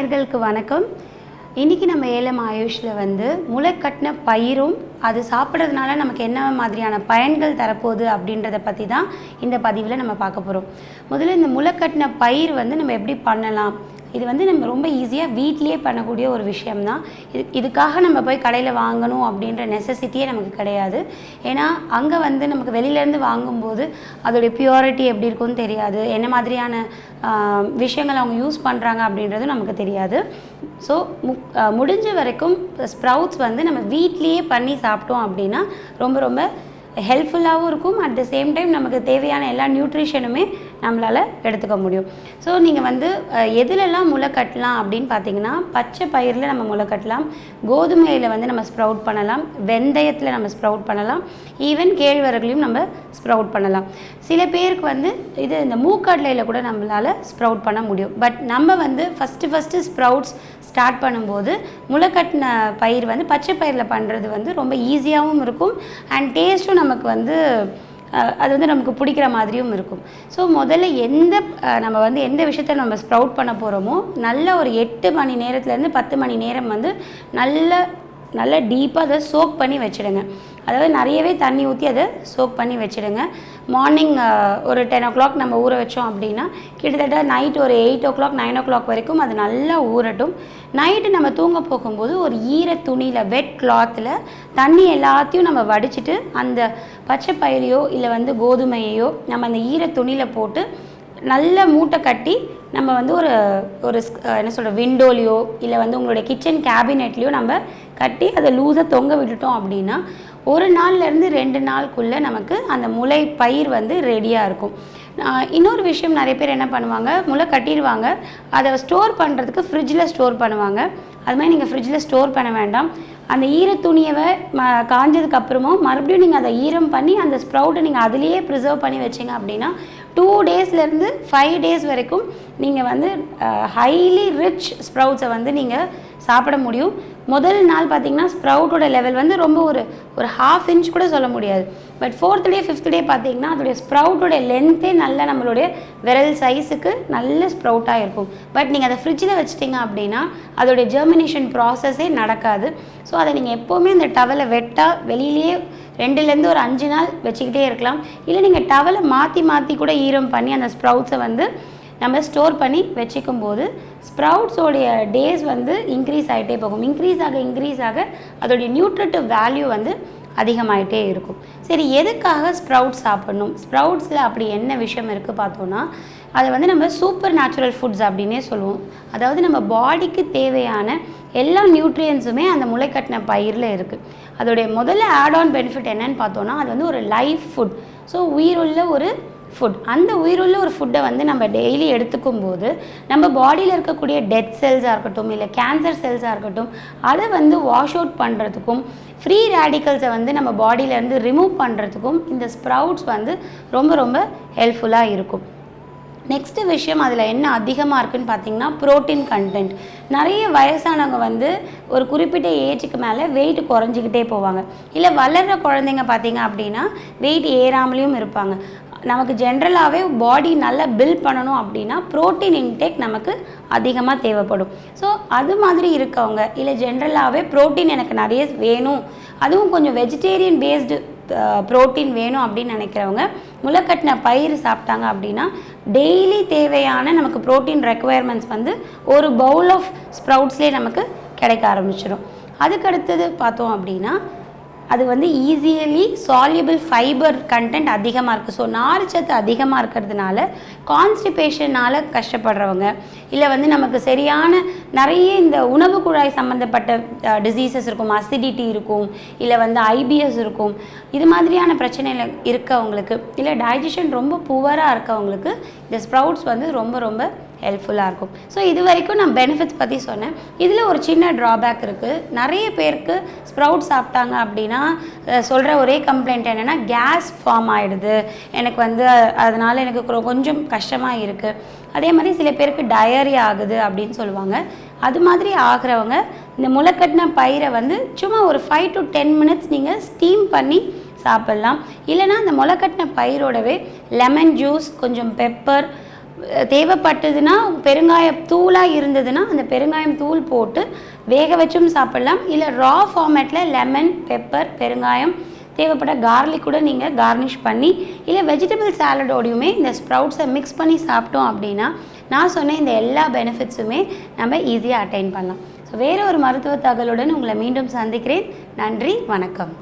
நேயர்களுக்கு வணக்கம். இன்றைக்கி நம்ம ALM ஆயுஷில் வந்து முளைக்கட்டின பயிரும் அது சாப்பிட்றதுனால நமக்கு என்ன மாதிரியான பயன்கள் தரப்போகுது அப்படின்றத பற்றி தான் இந்த பதிவில் நம்ம பார்க்க போகிறோம். முதல்ல இந்த முளைக்கட்டின பயிர் வந்து நம்ம எப்படி பண்ணலாம், இது வந்து நம்ம ரொம்ப ஈஸியாக வீட்லேயே பண்ணக்கூடிய ஒரு விஷயம்தான். இதுக்காக நம்ம போய் கடையில் வாங்கணும் அப்படின்ற நெசசிட்டியே நமக்கு கிடையாது. ஏன்னா அங்கே வந்து நமக்கு வெளியிலேருந்து வாங்கும்போது அதோடைய பியூரிட்டி எப்படி இருக்குன்னு தெரியாது, என்ன மாதிரியான விஷயங்கள் அவங்க யூஸ் பண்ணுறாங்க அப்படின்றது நமக்கு தெரியாது. ஸோ முடிஞ்ச வரைக்கும் ஸ்ப்ரவுட்ஸ் வந்து நம்ம வீட்லேயே பண்ணி சாப்பிட்டோம் அப்படின்னா ரொம்ப ரொம்ப ஹெல்ப்ஃபுல்லாகவும் இருக்கும். அட் த சேம் டைம் நமக்கு தேவையான எல்லா நியூட்ரிஷனுமே நம்மளால் எடுத்துக்க முடியும். ஸோ நீங்கள் வந்து எதுலெல்லாம் முளை கட்டலாம் அப்படின்னு பார்த்தீங்கன்னா, பச்சை பயிரில் நம்ம முளை கட்டலாம், கோதுமையில் வந்து நம்ம ஸ்ப்ரவுட் பண்ணலாம், வெந்தயத்தில் நம்ம ஸ்ப்ரவுட் பண்ணலாம், ஈவன் கேழ்வரகுலையும் நம்ம ஸ்ப்ரவுட் பண்ணலாம். சில பேருக்கு வந்து இது இந்த மூக்கடலையில் கூட நம்மளால் ஸ்ப்ரவுட் பண்ண முடியும். பட் நம்ம வந்து ஃபஸ்ட்டு ஸ்ப்ரவுட்ஸ் ஸ்டார்ட் பண்ணும்போது முளைக்கட்டின பயிர் வந்து பச்சை பயிரில் பண்ணுறது வந்து ரொம்ப ஈஸியாகவும் இருக்கும் அண்ட் டேஸ்ட்டும் நமக்கு வந்து அது வந்து நமக்கு பிடிக்கிற மாதிரியும் இருக்கும். ஸோ முதல்ல நம்ம வந்து எந்த விஷயத்த நம்ம ஸ்ப்ரவுட் பண்ண போகிறோமோ நல்ல ஒரு 8 மணி நேரத்துலேருந்து 10 மணி நேரம் வந்து நல்ல டீப்பாக அதை சோக் பண்ணி வச்சுடுங்க. அதாவது நிறையவே தண்ணி ஊற்றி அதை சோக் பண்ணி வச்சுடுங்க. மார்னிங் ஒரு 10 o'clock நம்ம ஊற வச்சோம் அப்படின்னா கிட்டத்தட்ட நைட் ஒரு 8 o'clock 9 o'clock வரைக்கும் அது நல்லா ஊறட்டும். நைட்டு நம்ம தூங்க போகும்போது ஒரு ஈர துணியில் வெட் கிளாத்தில் தண்ணி எல்லாத்தையும் நம்ம வடிச்சிட்டு அந்த பச்சை பயிரையோ இல்லை வந்து கோதுமையையோ நம்ம அந்த ஈர துணியில் போட்டு நல்ல மூட்டை கட்டி நம்ம வந்து ஒரு என்ன சொல்கிற விண்டோலையோ இல்லை வந்து உங்களுடைய கிச்சன் கேபினெட்லேயோ நம்ம கட்டி அதை லூஸாக தொங்க விட்டுட்டோம் அப்படின்னா 1 நாள்லேருந்து 2 நாளுக்குள்ளே நமக்கு அந்த முளை பயிர் வந்து ரெடியாக இருக்கும். இன்னொரு விஷயம், நிறைய பேர் என்ன பண்ணுவாங்க, முளை கட்டிடுவாங்க, அதை ஸ்டோர் பண்ணுறதுக்கு ஃப்ரிட்ஜில் ஸ்டோர் பண்ணுவாங்க. அது மாதிரி நீங்கள் ஃப்ரிட்ஜில் ஸ்டோர் பண்ண வேண்டாம். அந்த ஈர துணியை காஞ்சதுக்கப்புறமும் மறுபடியும் நீங்கள் அதை ஈரம் பண்ணி அந்த ஸ்ப்ரவுட்டை நீங்கள் அதிலேயே ப்ரிசர்வ் பண்ணி வச்சிங்க அப்படின்னா 2 டேஸ்லேருந்து 5 டேஸ் வரைக்கும் நீங்கள் வந்து ஹைலி ரிச் ஸ்ப்ரவுட்ஸை வந்து நீங்கள் சாப்பிட முடியும். முதல் நாள் பார்த்திங்கன்னா ஸ்ப்ரவுட்டோட லெவல் வந்து ரொம்ப ஒரு 1/2 inch கூட சொல்ல முடியாது. But 4th day 5th day பார்த்திங்கன்னா அதோடைய ஸ்ப்ரவுட்டோட லென்த்தே நல்ல நம்மளுடைய விரல் சைஸுக்கு நல்ல ஸ்ப்ரவுட்டாக இருக்கும். பட் நீங்கள் அதை ஃப்ரிட்ஜில் வச்சிட்டிங்க அப்படின்னா அதோடைய ஜெர்மினேஷன் ப்ராசஸே நடக்காது. ஸோ அதை நீங்கள் எப்போவுமே அந்த டவலை வெட்டாக வெளியிலேயே 2லேருந்து ஒரு 5 நாள் வச்சுக்கிட்டே இருக்கலாம். இல்லை நீங்கள் டவலை மாற்றி கூட ஈரம் பண்ணி அந்த ஸ்ப்ரவுட்ஸை வந்து நம்ம ஸ்டோர் பண்ணி வச்சுக்கும் போது ஸ்ப்ரவுட்ஸோடைய டேஸ் வந்து இன்க்ரீஸ் ஆகிட்டே போகும். இன்க்ரீஸ் ஆக அதோடைய நியூட்ரிட்டிவ் வேல்யூ வந்து அதிகமாகிட்டே இருக்கும். சரி, எதுக்காக ஸ்ப்ரவுட்ஸ் சாப்பிடணும்? ஸ்ப்ரவுட்ஸில் அப்படி என்ன விஷயம் இருக்குது பார்த்தோன்னா, அதை வந்து நம்ம சூப்பர் நேச்சுரல் ஃபுட்ஸ் அப்படின்னே சொல்லுவோம். அதாவது நம்ம பாடிக்கு தேவையான எல்லா நியூட்ரியன்ஸுமே அந்த முளைக்கட்டின பயிரில் இருக்குது. அதோடைய முதல்ல ஆட் ஆன் பெனிஃபிட் என்னன்னு பார்த்தோன்னா, அது வந்து ஒரு லைஃப் ஃபுட். ஸோ உயிருள்ள ஒரு ஃபுட். அந்த உயிருள்ள ஒரு ஃபுட்டை வந்து நம்ம டெய்லி எடுத்துக்கும் போது நம்ம பாடியில் இருக்கக்கூடிய டெட் செல்ஸாக இருக்கட்டும் இல்லை கேன்சர் செல்ஸாக இருக்கட்டும் அதை வந்து வாஷ் அவுட் பண்ணுறதுக்கும் ஃப்ரீ ரேடிக்கல்ஸை வந்து நம்ம பாடியிலேருந்து ரிமூவ் பண்ணுறதுக்கும் இந்த ஸ்ப்ரவுட்ஸ் வந்து ரொம்ப ரொம்ப ஹெல்ப்ஃபுல்லாக இருக்கும். நெக்ஸ்ட்டு விஷயம், அதில் என்ன அதிகமாக இருக்குதுன்னு பார்த்திங்கன்னா ப்ரோட்டீன் கண்டென்ட். நிறைய வயசானவங்க வந்து ஒரு குறிப்பிட்ட ஏஜுக்கு மேலே வெயிட் குறைஞ்சிக்கிட்டே போவாங்க. இல்லை வளர்கிற குழந்தைங்க பார்த்திங்க அப்படின்னா வெயிட் ஏறாமலேயும் இருப்பாங்க. நமக்கு ஜென்ரலாகவே பாடி நல்லா பில்ட் பண்ணணும் அப்படின்னா ப்ரோட்டீன் இன்டேக் நமக்கு அதிகமாக தேவைப்படும். ஸோ அது மாதிரி இருக்கவங்க, இல்லை ஜென்ரலாகவே ப்ரோட்டீன் எனக்கு நிறைய வேணும், அதுவும் கொஞ்சம் வெஜிடேரியன் பேஸ்டு ப்ரோட்டீன் வேணும் அப்படின்னு நினைக்கிறவங்க முளைக்கட்டின பயிர் சாப்பிட்டாங்க அப்படின்னா டெய்லி தேவையான நமக்கு ப்ரோட்டீன் ரெக்குவயர்மெண்ட்ஸ் வந்து ஒரு பவுல் ஆஃப் ஸ்ப்ரவுட்ஸ்லேயே நமக்கு கிடைக்க ஆரம்பிச்சிடும். அதுக்கடுத்தது பார்த்தோம் அப்படின்னா அது வந்து ஈஸியலி சால்யூபிள் ஃபைபர் கண்டென்ட் அதிகமாக இருக்குது. ஸோ நார்ச்சத்து அதிகமாக இருக்கிறதுனால கான்ஸ்டிபேஷனால் கஷ்டப்படுறவங்க, இல்லை வந்து நமக்கு சரியான நிறைய இந்த உணவு குழாய் சம்மந்தப்பட்ட டிசீசஸ் இருக்கும், அசிடிட்டி இருக்கும், இல்லை வந்து IBS இருக்கும், இது மாதிரியான பிரச்சனையில் இருக்கவங்களுக்கு, இல்லை டைஜஷன் ரொம்ப புவராக இருக்கவங்களுக்கு இந்த ஸ்ப்ரவுட்ஸ் வந்து ரொம்ப ரொம்ப ஹெல்ப்ஃபுல்லாக இருக்கும். ஸோ இது வரைக்கும் நான் பெனிஃபிட்ஸ் பற்றி சொன்னேன். இதில் ஒரு சின்ன ட்ராபேக் இருக்குது. நிறைய பேருக்கு ஸ்ப்ரவுட் சாப்பிட்டாங்க அப்படின்னா சொல்கிற ஒரே கம்ப்ளைண்ட் என்னென்னா கேஸ் ஃபார்ம் ஆகிடுது, எனக்கு வந்து அதனால் எனக்கு கொஞ்சம் கஷ்டமாக இருக்குது. அதே மாதிரி சில பேருக்கு டயரியா ஆகுது அப்படின்னு சொல்லுவாங்க. அது மாதிரி ஆகிறவங்க இந்த முளைக்கட்டின பயிரை வந்து சும்மா ஒரு 5 to 10 minutes நீங்கள் ஸ்டீம் பண்ணி சாப்பிட்லாம். இல்லைனா அந்த முளைக்கட்டின பயிரோடவே லெமன் ஜூஸ், கொஞ்சம் பெப்பர், தேவைப்பட்டதுன்னா பெருங்காயம் தூளாக இருந்ததுன்னா அந்த பெருங்காயம் தூள் போட்டு வேக வச்சும் சாப்பிட்லாம். இல்லை ரா ஃபார்மேட்டில் லெமன், பெப்பர், பெருங்காயம், தேவைப்பட்ட கார்லிக் கூட நீங்கள் கார்னிஷ் பண்ணி, இல்லை வெஜிடபிள் சாலடோடையுமே இந்த ஸ்ப்ரவுட்ஸை மிக்ஸ் பண்ணி சாப்பிட்டோம் அப்படின்னா நான் சொன்ன இந்த எல்லா பெனிஃபிட்ஸுமே நம்ம ஈஸியாக அட்டைன் பண்ணலாம். ஸோ வேறு ஒரு மருத்துவ தகவலுடன் உங்களை மீண்டும் சந்திக்கிறேன். நன்றி, வணக்கம்.